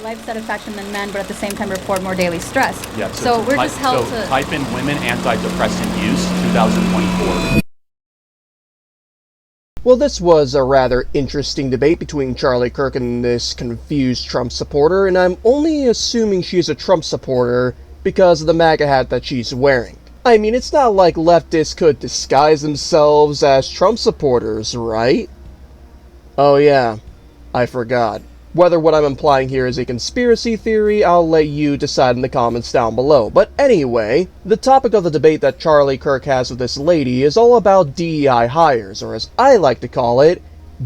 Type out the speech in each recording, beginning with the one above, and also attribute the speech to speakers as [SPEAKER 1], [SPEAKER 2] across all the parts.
[SPEAKER 1] life satisfaction than men, but at the same time report more daily stress.
[SPEAKER 2] Yeah,
[SPEAKER 1] so we're just held to
[SPEAKER 2] type in women antidepressant use 2024.
[SPEAKER 3] Well, this was a rather interesting debate between Charlie Kirk and this confused Trump supporter, and I'm only assuming she's a Trump supporter because of the MAGA hat that she's wearing. I mean, it's not like leftists could disguise themselves as Trump supporters, right? Oh yeah, I forgot. Whether what I'm implying here is a conspiracy theory, I'll let you decide in the comments down below. But anyway, the topic of the debate that Charlie Kirk has with this lady is all about DEI hires, or as I like to call it,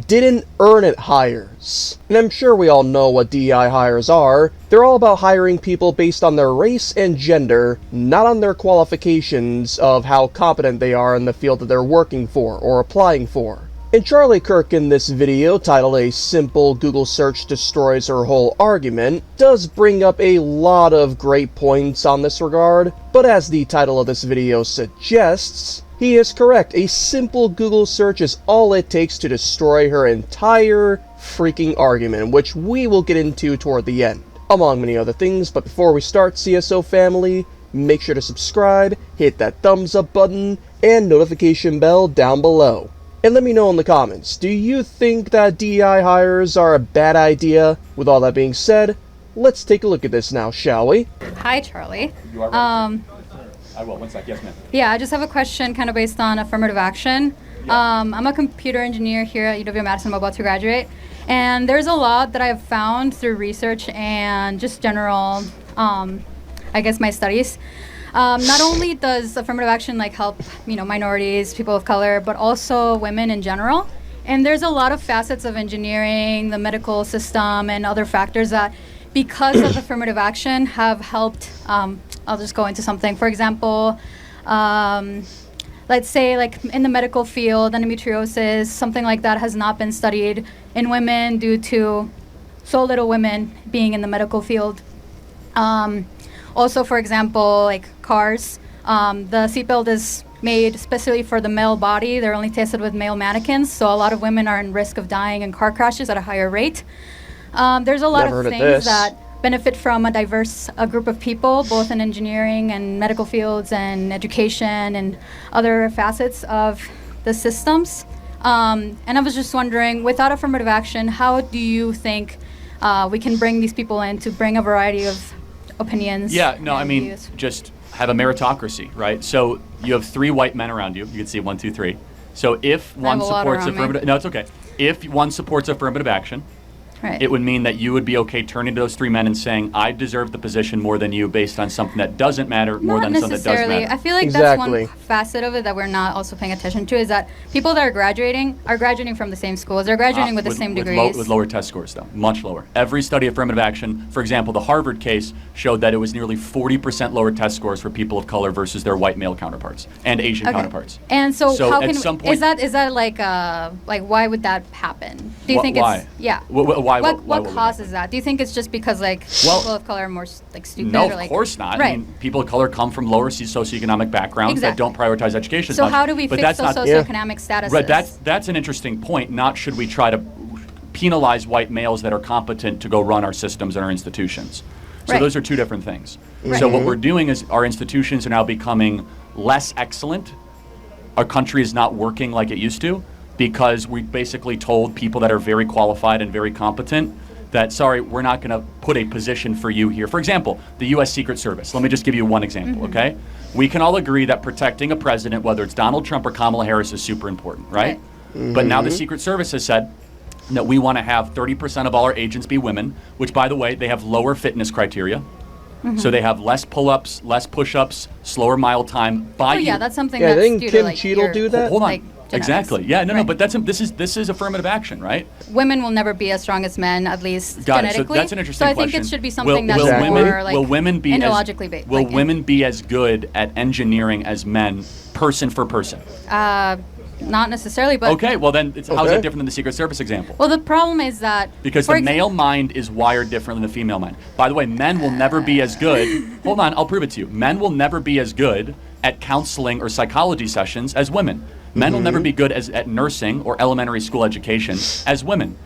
[SPEAKER 3] didn't earn it hires. And I'm sure we all know what DEI hires are. They're all about hiring people based on their race and gender, not on their qualifications of how competent they are in the field that they're working for or applying for. And Charlie Kirk in this video, titled "A Simple Google Search Destroys Her Whole Argument," does bring up a lot of great points on this regard, but as the title of this video suggests, he is correct. A simple Google search is all it takes to destroy her entire freaking argument, which we will get into toward the end, among many other things. But before we start, CSO family, make sure to subscribe, hit that thumbs up button, and notification bell down below. And let me know in the comments, do you think that DEI hires are a bad idea? With all that being said, let's take a look at this now, shall we?
[SPEAKER 1] Hi, Charlie.
[SPEAKER 2] You are right. I will. 1 sec. Yes, ma'am.
[SPEAKER 1] Yeah, I just have a question kind of based on affirmative action.
[SPEAKER 2] Yeah.
[SPEAKER 1] I'm a computer engineer here at UW-Madison. I'm about to graduate. And there's a lot that I've found through research and just general, I guess, my studies. Not only does affirmative action help, minorities, people of color, but also women in general. And there's a lot of facets of engineering, the medical system, and other factors that, because of affirmative action, have helped. I'll just go into something. For example, let's say in the medical field, endometriosis, something like that has not been studied in women due to so little women being in the medical field. Also, for example, cars, the seatbelt is made specifically for the male body. They're only tested with male mannequins, so a lot of women are in risk of dying in car crashes at a higher rate. There's a lot of things that benefit from a diverse group of people, both in engineering and medical fields and education and other facets of the systems. And I was just wondering, without affirmative action, how do you think we can bring these people in to bring a variety of opinions?
[SPEAKER 2] Yeah, no, I mean,
[SPEAKER 1] views?
[SPEAKER 2] just have a meritocracy, right? So you have 3 white men around you. You can see 1, 2, 3. So if one supports affirmative, no, it's okay. If one supports affirmative action,
[SPEAKER 1] Right.
[SPEAKER 2] it would mean that you would be okay turning to those 3 men and saying, I deserve the position more than you based on something that doesn't matter more than something that does matter.
[SPEAKER 1] I feel like that's one facet of it that we're not also paying attention to, is that people that are graduating from the same schools. They're graduating with the same degrees.
[SPEAKER 2] With lower test scores, though, much lower. Every study of affirmative action, for example, the Harvard case showed that it was nearly 40% lower test scores for people of color versus their white male counterparts and Asian counterparts.
[SPEAKER 1] And so how
[SPEAKER 2] at
[SPEAKER 1] can
[SPEAKER 2] some point,
[SPEAKER 1] is that why would that happen? Do you think
[SPEAKER 2] why?
[SPEAKER 1] it's
[SPEAKER 2] Why?
[SPEAKER 1] What causes that? Do you think it's just because people of color are more stupid?
[SPEAKER 2] No,
[SPEAKER 1] or,
[SPEAKER 2] of course not.
[SPEAKER 1] Right.
[SPEAKER 2] I mean, people of color come from lower socioeconomic backgrounds that don't prioritize education as
[SPEAKER 1] so
[SPEAKER 2] much.
[SPEAKER 1] how do we fix those socioeconomic statuses?
[SPEAKER 2] Right, that's an interesting point. Not should we try to penalize white males that are competent to go run our systems and our institutions. So those are 2 different things.
[SPEAKER 1] Right.
[SPEAKER 2] So what we're doing is our institutions are now becoming less excellent. Our country is not working like it used to because we basically told people that are very qualified and very competent that, sorry, we're not going to put a position for you here. For example, the U.S. Secret Service. Let me just give you one example, okay? We can all agree that protecting a president, whether it's Donald Trump or Kamala Harris, is super important, right? But now the Secret Service has said that we want to have 30% of all our agents be women, which, by the way, they have lower fitness criteria. So they have less pull-ups, less push-ups, slower mile time.
[SPEAKER 1] That's something that's
[SPEAKER 3] didn't
[SPEAKER 1] due
[SPEAKER 3] Kim
[SPEAKER 1] to
[SPEAKER 3] Cheadle do that?
[SPEAKER 2] Hold on.
[SPEAKER 1] genetics.
[SPEAKER 2] Exactly. Yeah. No. But this is affirmative action, right?
[SPEAKER 1] Women will never be as strong as men, at least
[SPEAKER 2] Got
[SPEAKER 1] genetically.
[SPEAKER 2] It. So that's an interesting
[SPEAKER 1] question. So I
[SPEAKER 2] question.
[SPEAKER 1] think it should be something
[SPEAKER 2] will
[SPEAKER 1] that's
[SPEAKER 2] women,
[SPEAKER 1] more
[SPEAKER 2] will women be
[SPEAKER 1] ideologically based.
[SPEAKER 2] Will women be as good at engineering as men, person for person?
[SPEAKER 1] Not necessarily, but
[SPEAKER 2] okay. Well, then, how is that different than the Secret Service example?
[SPEAKER 1] Well, the problem is that
[SPEAKER 2] because the male mind is wired different than the female mind. By the way, men will never be as good. Hold on, I'll prove it to you. Men will never be as good at counseling or psychology sessions as women. Men will never be good at nursing or elementary school education as women.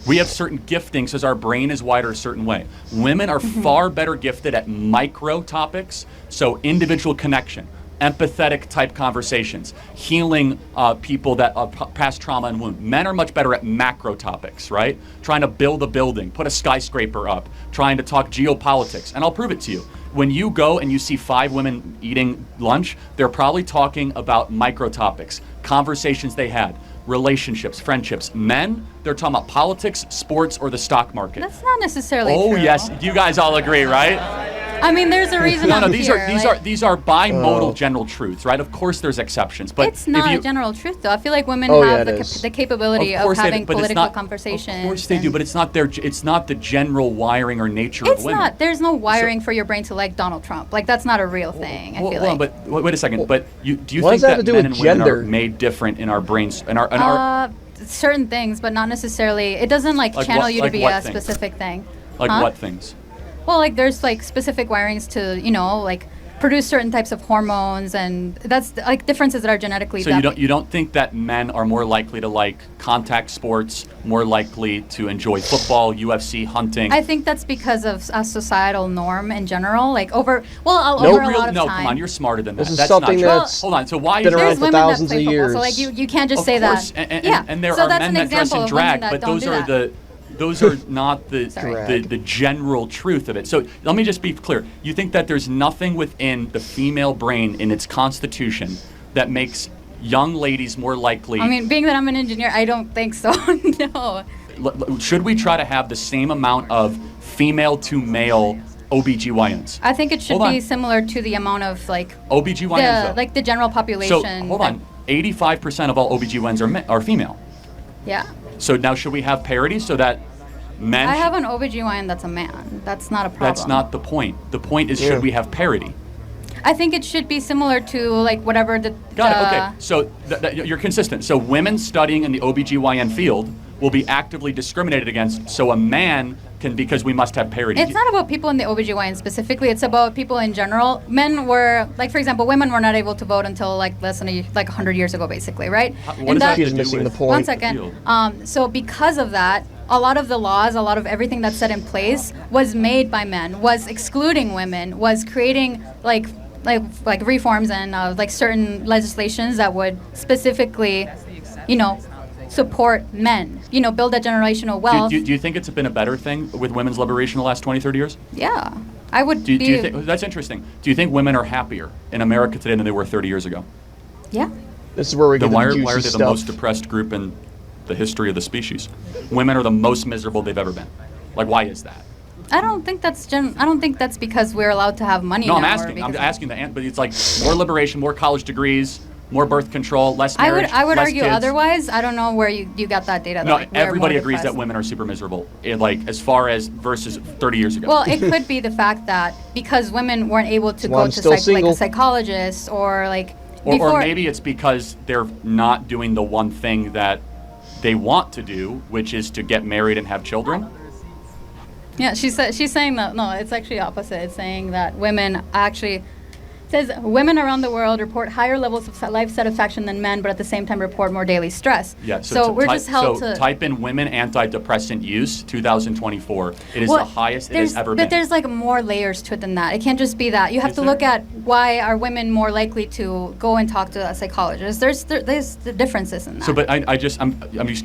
[SPEAKER 2] We have certain giftings as our brain is wired a certain way. Women are far better gifted at micro topics, so individual connection, empathetic type conversations, healing people that past trauma and wound. Men are much better at macro topics, right? Trying to build a building, put a skyscraper up, trying to talk geopolitics. And I'll prove it to you. When you go and you see 5 women eating lunch, they're probably talking about micro topics, conversations they had, relationships, friendships. Men, they're talking about politics, sports, or the stock market.
[SPEAKER 1] That's not necessarily true.
[SPEAKER 2] Oh, yes. You guys all agree, right?
[SPEAKER 1] I mean, there's a reason I'm
[SPEAKER 2] these
[SPEAKER 1] here.
[SPEAKER 2] These are bimodal general truths, right? Of course, there's exceptions, but
[SPEAKER 1] it's not a general truth, though. I feel like women
[SPEAKER 3] yeah,
[SPEAKER 1] have the capability of having political conversations.
[SPEAKER 2] Of course they do, but it's not the general wiring or nature of women.
[SPEAKER 1] It's not. There's no wiring for your brain to like Donald Trump. Like, that's not a real thing. I feel like.
[SPEAKER 2] But wait a second. But do you
[SPEAKER 3] what
[SPEAKER 2] think
[SPEAKER 3] does that have
[SPEAKER 2] that
[SPEAKER 3] to do
[SPEAKER 2] men
[SPEAKER 3] with
[SPEAKER 2] and women
[SPEAKER 3] gender?
[SPEAKER 2] are made different in our brains and our
[SPEAKER 1] certain things, but not necessarily. It doesn't channel you to be a specific thing.
[SPEAKER 2] Like what things?
[SPEAKER 1] Well, like there's specific wirings to produce certain types of hormones, and that's differences that are genetically.
[SPEAKER 2] So you don't think that men are more likely to like contact sports, more likely to enjoy football, UFC, hunting?
[SPEAKER 1] I think that's because of a societal norm in general. Over a lot of time.
[SPEAKER 2] No, come on, you're smarter than that.
[SPEAKER 3] This is
[SPEAKER 2] that's
[SPEAKER 3] something
[SPEAKER 2] not true.
[SPEAKER 3] that's
[SPEAKER 2] Hold on. So why
[SPEAKER 3] been
[SPEAKER 2] is
[SPEAKER 3] around
[SPEAKER 1] there's
[SPEAKER 3] for
[SPEAKER 1] women
[SPEAKER 3] thousands
[SPEAKER 1] that play
[SPEAKER 3] of years.
[SPEAKER 1] football, so you can't just say
[SPEAKER 2] of course,
[SPEAKER 1] that.
[SPEAKER 2] And there
[SPEAKER 1] so
[SPEAKER 2] are
[SPEAKER 1] that's
[SPEAKER 2] men
[SPEAKER 1] an
[SPEAKER 2] that dress
[SPEAKER 1] example
[SPEAKER 2] in
[SPEAKER 1] of women
[SPEAKER 2] drag,
[SPEAKER 1] that
[SPEAKER 2] but
[SPEAKER 1] don't
[SPEAKER 2] those
[SPEAKER 1] do
[SPEAKER 2] are
[SPEAKER 1] that.
[SPEAKER 2] those are not the general truth of it. So let me just be clear. You think that there's nothing within the female brain in its constitution that makes young ladies more likely?
[SPEAKER 1] I mean, being that I'm an engineer, I don't think so. No.
[SPEAKER 2] Should we try to have the same amount of female to male OBGYNs?
[SPEAKER 1] I think it should be similar to the amount of
[SPEAKER 2] OBGYNs,
[SPEAKER 1] the general population.
[SPEAKER 2] So hold on, 85% of all OBGYNs are female.
[SPEAKER 1] Yeah.
[SPEAKER 2] So now should we have parity so that men...
[SPEAKER 1] I have an OBGYN that's a man. That's not a problem.
[SPEAKER 2] That's not the point. The point is should we have parity?
[SPEAKER 1] I think it should be similar to whatever the...
[SPEAKER 2] Got it, okay. So you're consistent. So women studying in the OBGYN field will be actively discriminated against, so a man can, because we must have parity.
[SPEAKER 1] It's not about people in the OBGYN specifically, it's about people in general. Men were, for example, women were not able to vote until less than 100 years ago, basically, right?
[SPEAKER 2] What does that
[SPEAKER 3] She's
[SPEAKER 2] do
[SPEAKER 3] missing
[SPEAKER 2] with
[SPEAKER 3] the point.
[SPEAKER 1] One second. So because of that, a lot of the laws, a lot of everything that's set in place was made by men, was excluding women, was creating like reforms and certain legislations that would specifically, support men, build that generational wealth.
[SPEAKER 2] Do you think it's been a better thing with women's liberation the last 20, 30 years?
[SPEAKER 1] Yeah. I would
[SPEAKER 2] do you think, that's interesting. Do you think women are happier in America today than they were 30 years ago?
[SPEAKER 1] Yeah.
[SPEAKER 3] This is where we get the juicy
[SPEAKER 2] why are they
[SPEAKER 3] stuff.
[SPEAKER 2] the most depressed group in the history of the species? Women are the most miserable they've ever been. Why is that?
[SPEAKER 1] I don't think that's because we're allowed to have money.
[SPEAKER 2] No,
[SPEAKER 1] now,
[SPEAKER 2] I'm asking but it's more liberation, more college degrees, more birth control, less marriage,
[SPEAKER 1] I would
[SPEAKER 2] less
[SPEAKER 1] argue
[SPEAKER 2] kids.
[SPEAKER 1] otherwise. I don't know where you got that data.
[SPEAKER 2] No, everybody agrees that women are super miserable, as far as versus 30 years ago.
[SPEAKER 1] Well, it could be the fact that because women weren't able to go to a psychologist or
[SPEAKER 2] or maybe it's because they're not doing the one thing that they want to do, which is to get married and have children.
[SPEAKER 1] Yeah, she's saying that, no, it's actually opposite. It's saying that women actually, says women around the world report higher levels of life satisfaction than men, but at the same time report more daily stress.
[SPEAKER 2] Yeah,
[SPEAKER 1] so we're just held to...
[SPEAKER 2] type in women antidepressant use 2024. It is the highest it has ever been.
[SPEAKER 1] But there's more layers to it than that. It can't just be that. You have to look at why are women more likely to go and talk to a psychologist. There's the differences in that.
[SPEAKER 2] So, but I'm just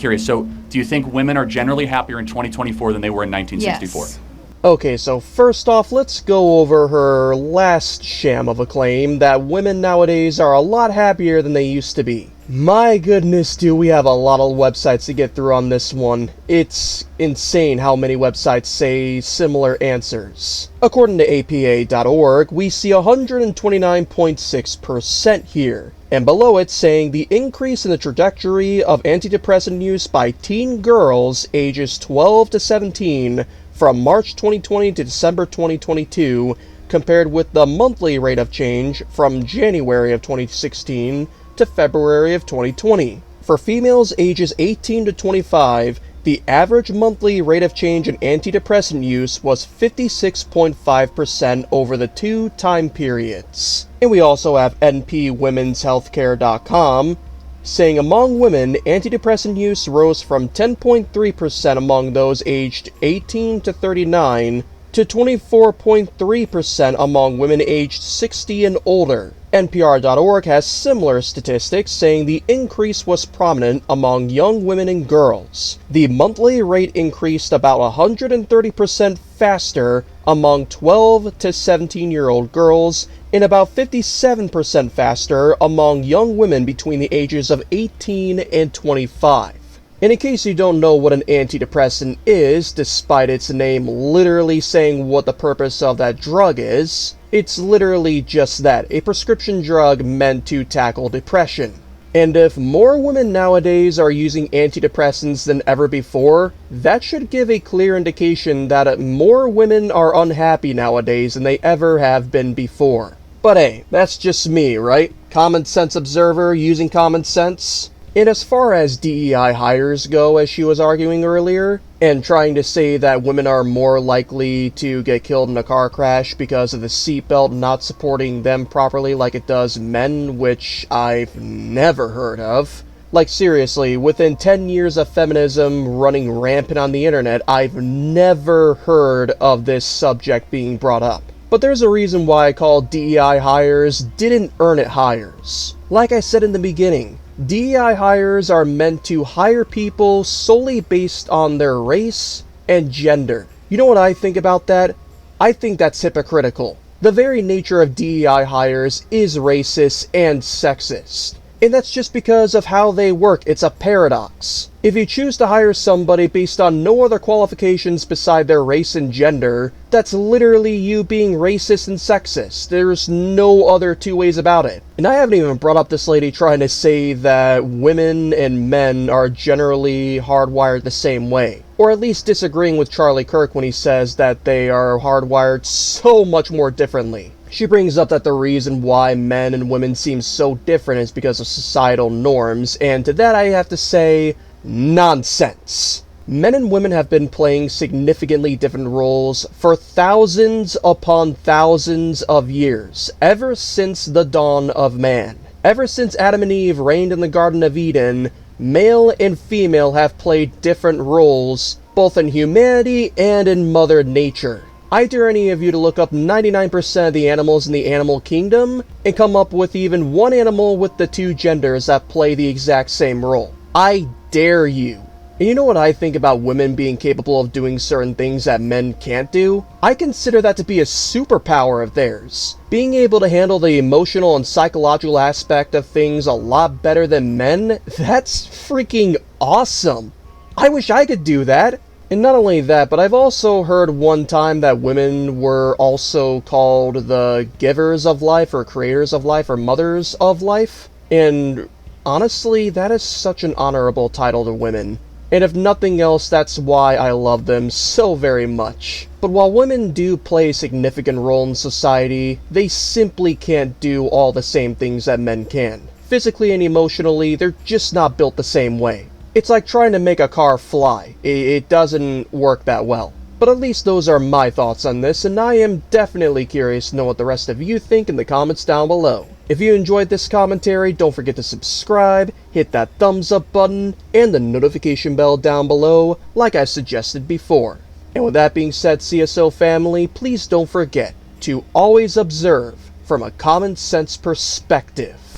[SPEAKER 2] curious. So, do you think women are generally happier in 2024 than they were in 1964?
[SPEAKER 1] Yes.
[SPEAKER 3] Okay, so first off, let's go over her last sham of a claim that women nowadays are a lot happier than they used to be. My goodness, do we have a lot of websites to get through on this one. It's insane how many websites say similar answers. According to APA.org, we see 129.6% here, and below it saying the increase in the trajectory of antidepressant use by teen girls ages 12 to 17 from March 2020 to December 2022, compared with the monthly rate of change from January of 2016 to February of 2020. For females ages 18 to 25, the average monthly rate of change in antidepressant use was 56.5% over the two time periods. And we also have NPWomensHealthcare.com, saying among women, antidepressant use rose from 10.3% among those aged 18 to 39 to 24.3% among women aged 60 and older. NPR.org has similar statistics saying the increase was prominent among young women and girls. The monthly rate increased about 130% faster among 12 to 17-year-old girls and about 57% faster among young women between the ages of 18 and 25. And in case you don't know what an antidepressant is, despite its name literally saying what the purpose of that drug is, it's literally just that, a prescription drug meant to tackle depression. And if more women nowadays are using antidepressants than ever before, that should give a clear indication that more women are unhappy nowadays than they ever have been before. But hey, that's just me, right? Common sense observer using common sense. And as far as DEI hires go, as she was arguing earlier, and trying to say that women are more likely to get killed in a car crash because of the seatbelt not supporting them properly like it does men, which I've never heard of. Like seriously, within 10 years of feminism running rampant on the internet, I've never heard of this subject being brought up. But there's a reason why I call DEI hires didn't earn it hires. Like I said in the beginning, DEI hires are meant to hire people solely based on their race and gender. You know what I think about that? I think that's hypocritical. The very nature of DEI hires is racist and sexist. And that's just because of how they work. It's a paradox. If you choose to hire somebody based on no other qualifications beside their race and gender, that's literally you being racist and sexist. There's no other two ways about it. And I haven't even brought up this lady trying to say that women and men are generally hardwired the same way. Or at least disagreeing with Charlie Kirk when he says that they are hardwired so much more differently. She brings up that the reason why men and women seem so different is because of societal norms, and to that I have to say, nonsense. Men and women have been playing significantly different roles for thousands upon thousands of years, ever since the dawn of man. Ever since Adam and Eve reigned in the Garden of Eden, male and female have played different roles, both in humanity and in Mother Nature. I dare any of you to look up 99% of the animals in the animal kingdom and come up with even one animal with the two genders that play the exact same role. I dare you. And you know what I think about women being capable of doing certain things that men can't do? I consider that to be a superpower of theirs. Being able to handle the emotional and psychological aspect of things a lot better than men, that's freaking awesome. I wish I could do that. And not only that, but I've also heard one time that women were also called the givers of life, or creators of life, or mothers of life. And honestly, that is such an honorable title to women. And if nothing else, that's why I love them so very much. But while women do play a significant role in society, they simply can't do all the same things that men can. Physically and emotionally, they're just not built the same way. It's like trying to make a car fly. It doesn't work that well. But at least those are my thoughts on this, and I am definitely curious to know what the rest of you think in the comments down below. If you enjoyed this commentary, don't forget to subscribe, hit that thumbs up button, and the notification bell down below, like I suggested before. And with that being said, CSO family, please don't forget to always observe from a common sense perspective.